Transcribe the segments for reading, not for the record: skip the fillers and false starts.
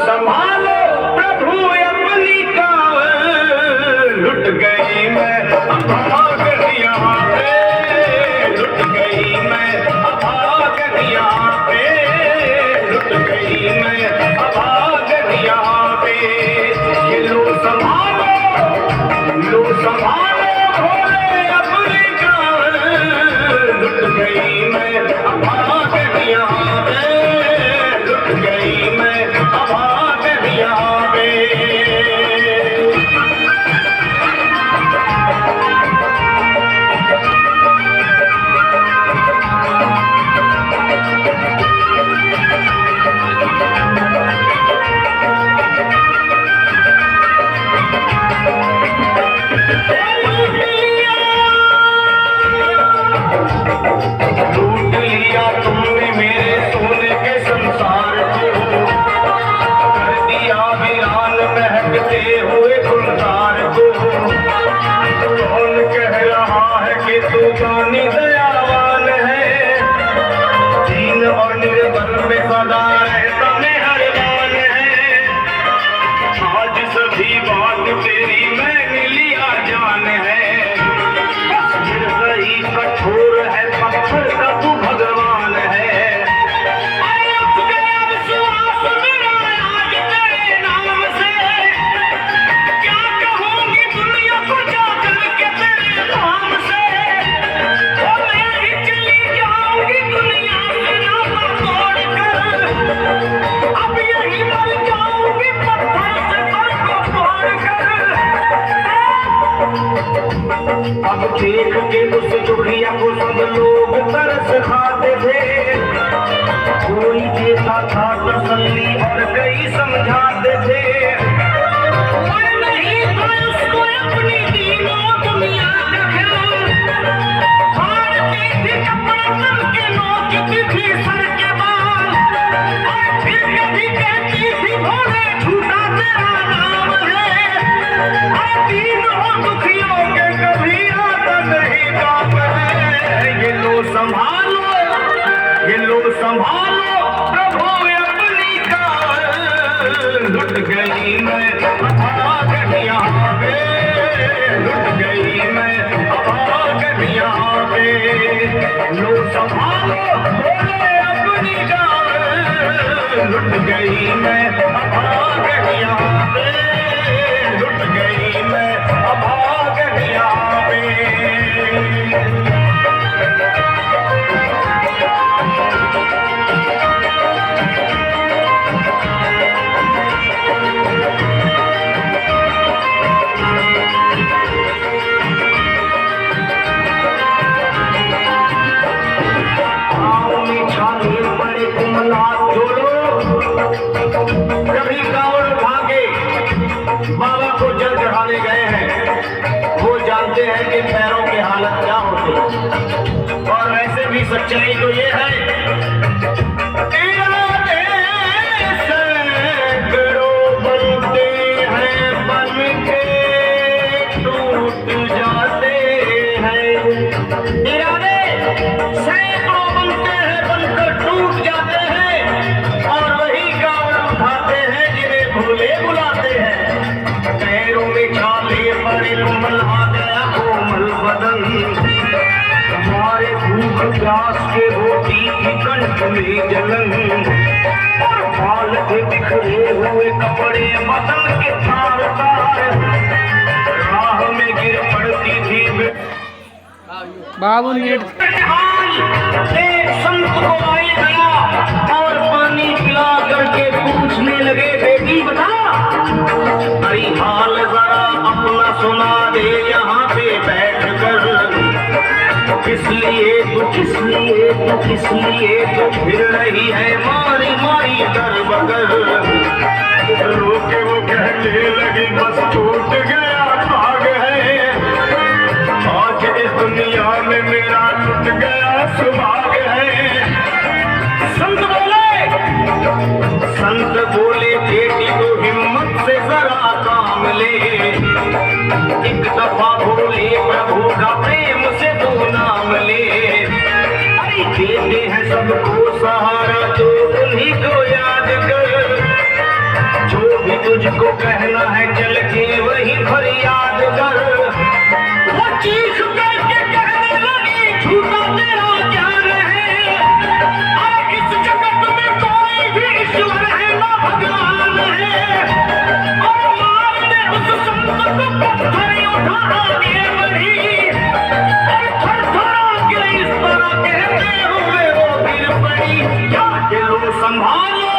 संभालो प्रभु अपनी कावल, लुट गई मैं अभागन यहाँ पे, लुट गई मैं अभागन यहाँ पे, लुट गई मैं अभागन यहाँ पे। ये लो संभालो भोले अपनी कावल, लुट गई मैं अभागन यहाँ पे, लुट गई मैं अभागन यहाँ पे। लूट लिया तुमने मेरे सोने के संसार को, कर दिया वीरान महकते हुए गुलजार को। कौन कह रहा है कि तू गानी दयावान है, दीन और निर्बल में सदा रहता मेहरबान है। आज सभी बात तेरी मैंने लिया जान है, कठोर है पत्थर का तू भगवान है। विश्वास मेरा आज तेरे नाम से, क्या कहूँगी दुनिया को जाकर के तेरे नाम से। मैं ही चली जाऊंगी दुनिया से नाता तोड़ कर, अब यही मर जाऊंगी पत्थर से सर को तोड़ कर। अब देख के उस दुखिया को सब लोग तरस खाते थे, कोई देता था तसल्ली और कई समझाते थे। पर नहीं था उसको अपनी दीनों दुनिया का ख्याल, फाड़ती थी कपड़ा तन के नोचती थी सर के बाल, और फिर कभी कहती थी भोले झूठा तेरा नाम है। और दीनों दुखियों के कभी आता नहीं काम है। ये लो संभालो प्रभु अपनी कावल, लुट गई मैं अभागन यहाँ पे, लुट गई मैं अभागन यहाँ पे। लो संभालो भोले अपनी कावल, लुट गई मैं अभागन यहाँ पे, लुट गई मैं अभागन यहाँ पे। कभी कावड़ भागे बाबा को जल चढ़ाने गए हैं, वो जानते हैं कि पैरों की हालत क्या होती। और वैसे भी सच्चाई तो ये है, सैकड़ों बनते हैं बन के टूट जाते हैं। इरादे सैकड़ों बनते हैं बनकर टूट जाते हैं, और वही कावड़ उठाते हैं जिन्हें भोले बुलाते हैं। पैरों में छाले पड़े कोमल आ गया कोमल बदन, हमारे भूख प्यास के रोटी की कंठ में जलन, और बाल के बिखरे हुए कपड़े बदल के तार तार, राह में गिर पड़ती थी बाबू नेट। एक संत को आई गया और पानी पिला करके पूछने लगे, बेटी बता अरे हाल जरा अपना सुना दे यहाँ पे बैठ कर। किस लिए तू फिर रही है मारी मारी कर बकर। रोके वो कहने लगी बस टूट गया भाग है, आज इस दुनिया में मेरा टूट गया सुभाग है। संत बोले बेटी को हिम्मत से जरा काम ले, एक दफा भोले प्रभु का प्रेम से तू नाम ले। अरे देते हैं सबको सहारा तो उन्हीं को याद कर, संभालो,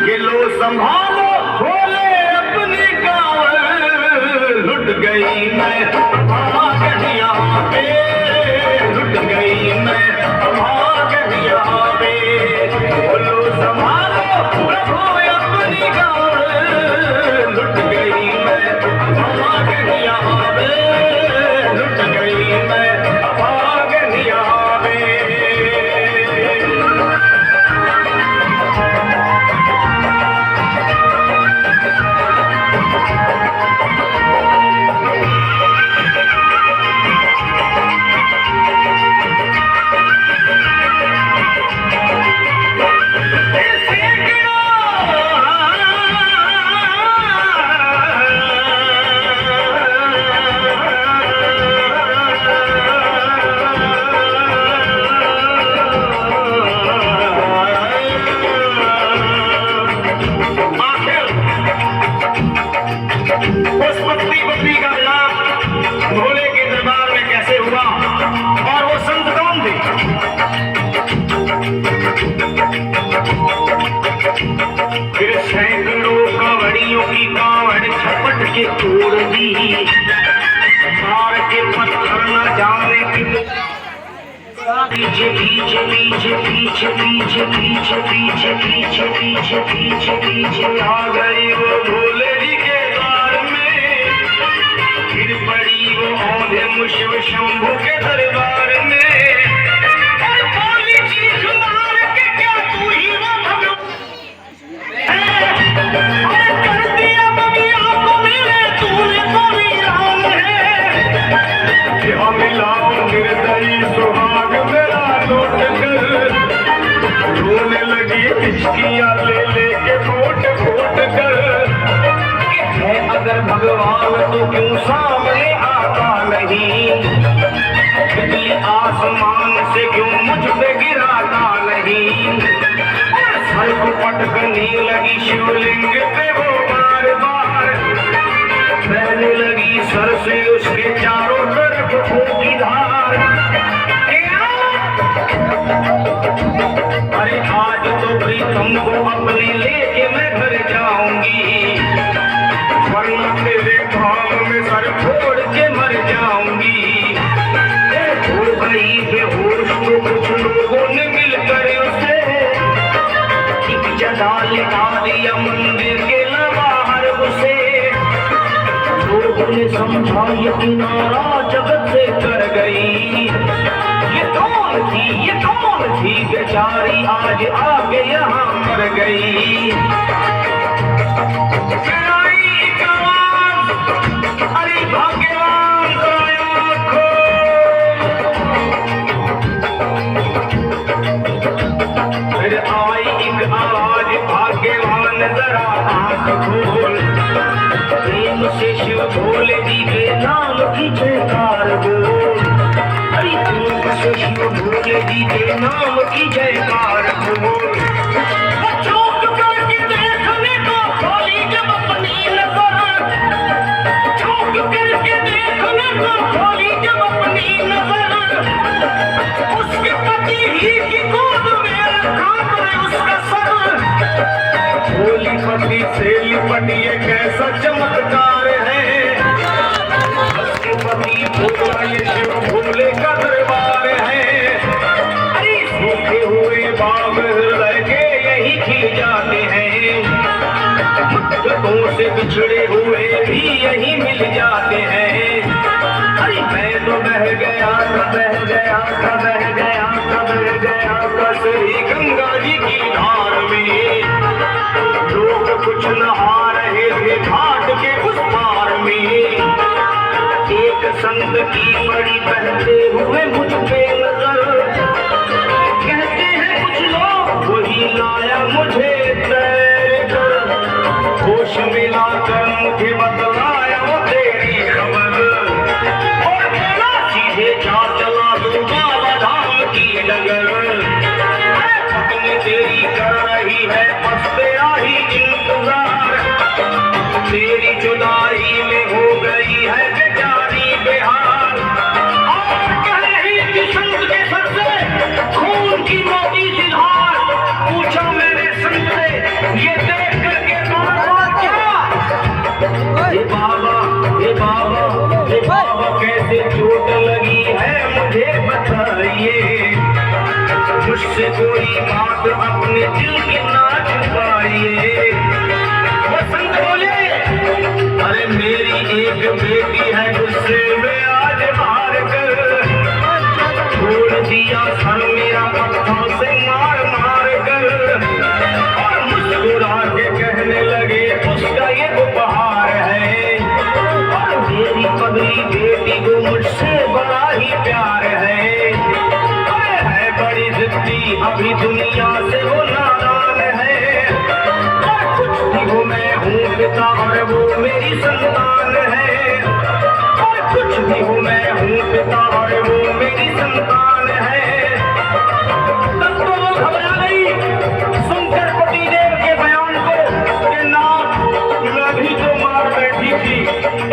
ये लो संभालो, बोले अपनी कावल, लुट गई मैं भाग यहाँ पे, लुट गई मैं भाग यहाँ पे, बोलो संभालो प्रभु अपनी कावल, लुट गई मैं भाग यहाँ पे, लुट गई मैं भाग यहाँ पे। भोले के दरबार में कैसे हुआ और वो संत कौन थे? फिर सैकड़ों कांवड़ियों की कांवड़ झपट के तोड़ दी, मार के पत्थर न जाने की पीछे पीछे पीछे पीछे पीछे पीछे पीछे पीछे पीछे पीछे पीछे आ गई वो भोले जी के द्वार में, फिर पड़ी वो औंधे मुश्व शंभू के दरबार में, और बोली चीख मार के क्या तू ही वो भगवान और कर दिया बगिया को मेरे, तूने तो वीरान है, क्या मिला निर्दयी सुहाग मेरा लौट कर, रोने लगी इश्कियाँ ले लेके घोट घोट कर, है अगर भगवान तो क्यों सामने आता नहीं, बिजली आसमान से क्यों मुझ पे गिराता नहीं, सर को पटकने लगी शिवलिंग पे वो बार बार, बहने लगी सर से उसके चारों तरफ खून की धार। अरे आज तो प्रीतम को अपने लेके मैं घर जाऊंगी, वरना तेरे धाम में सर फोड़ के मर जाऊंगी। हो गई बेहोश तो कुछ लोगों ने मिलकर उसे एक जगह लिटा दिया मंदिर के बाहर उसे, लोगों ने समझा ये किनारा जगत से कर गई, ये कौन थी बेचारी आज आके यहाँ मर गई। अरे भाग्यवान आँखों, फिर आई एक आवाज, भाग्यवान जरा आँख खोल, प्रेम से शिव भोले जी के नाम की जयकार बोल, अरे प्रेम से शिव भोले जी के नाम की जयकार बोल। चौंक करके देखने को खोली जब अपनी नजर, चौंक करके देखने को खोली जब अपनी नजर, उसके पति ही की गोद में रखा है उसका सर, भोली पति से लिपट ये कैसा चमत्कार है, उसके पति भोला ये शिव भोले का दरबार है। अरे सूखे हुए बाग हृदय के यही खिल जाते हैं, भक्तों से बिछड़े हुए भी यही मिल जाते हैं। अरे मैं तो बह गया था, बह गया था, बह गया था, बह गया था श्री गंगा जी की धार में, लोग कुछ नहा रहे थे घाट के उस पार में, एक संत की बड़ी बहते हुए मुझ पे नजर, कहते हैं कुछ लोग वही लाया मुझे तैर कर, होश मिलाकर मुझे बतलाया वो तेरी खबर, और बोला सीधे जा चला तू बाबा धाम की डगर, पत्नी तेरी कर रही है बस तेरा ही इंतजार, तेरी जुदाई में हो गई है बेचारी बेहाल, और कह रही कि संत के सर से खून की मोटी सी धार, पूछा मैंने वो मेरी संतान है, और कुछ भी हो मैं हूँ पिता और वो मेरी संतान है। तब तो वो घबरा गई सुनकर पतिदेव के बयान को कि नाथ मैं भी तो मार बैठी थी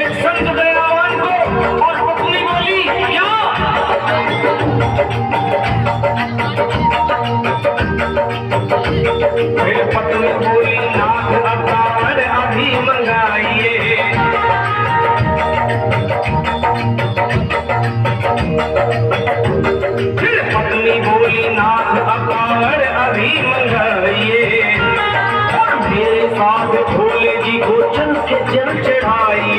एक संत दयावान को। और पत्नी बोली क्या? फिर पत्नी बोली नाथ अवतार अभी मंगाइए। फिर पत्नी बोली नाथ अवतार अभी मंगाइए, और मेरे साथ भोले जी को चल के जल चढ़ाइए।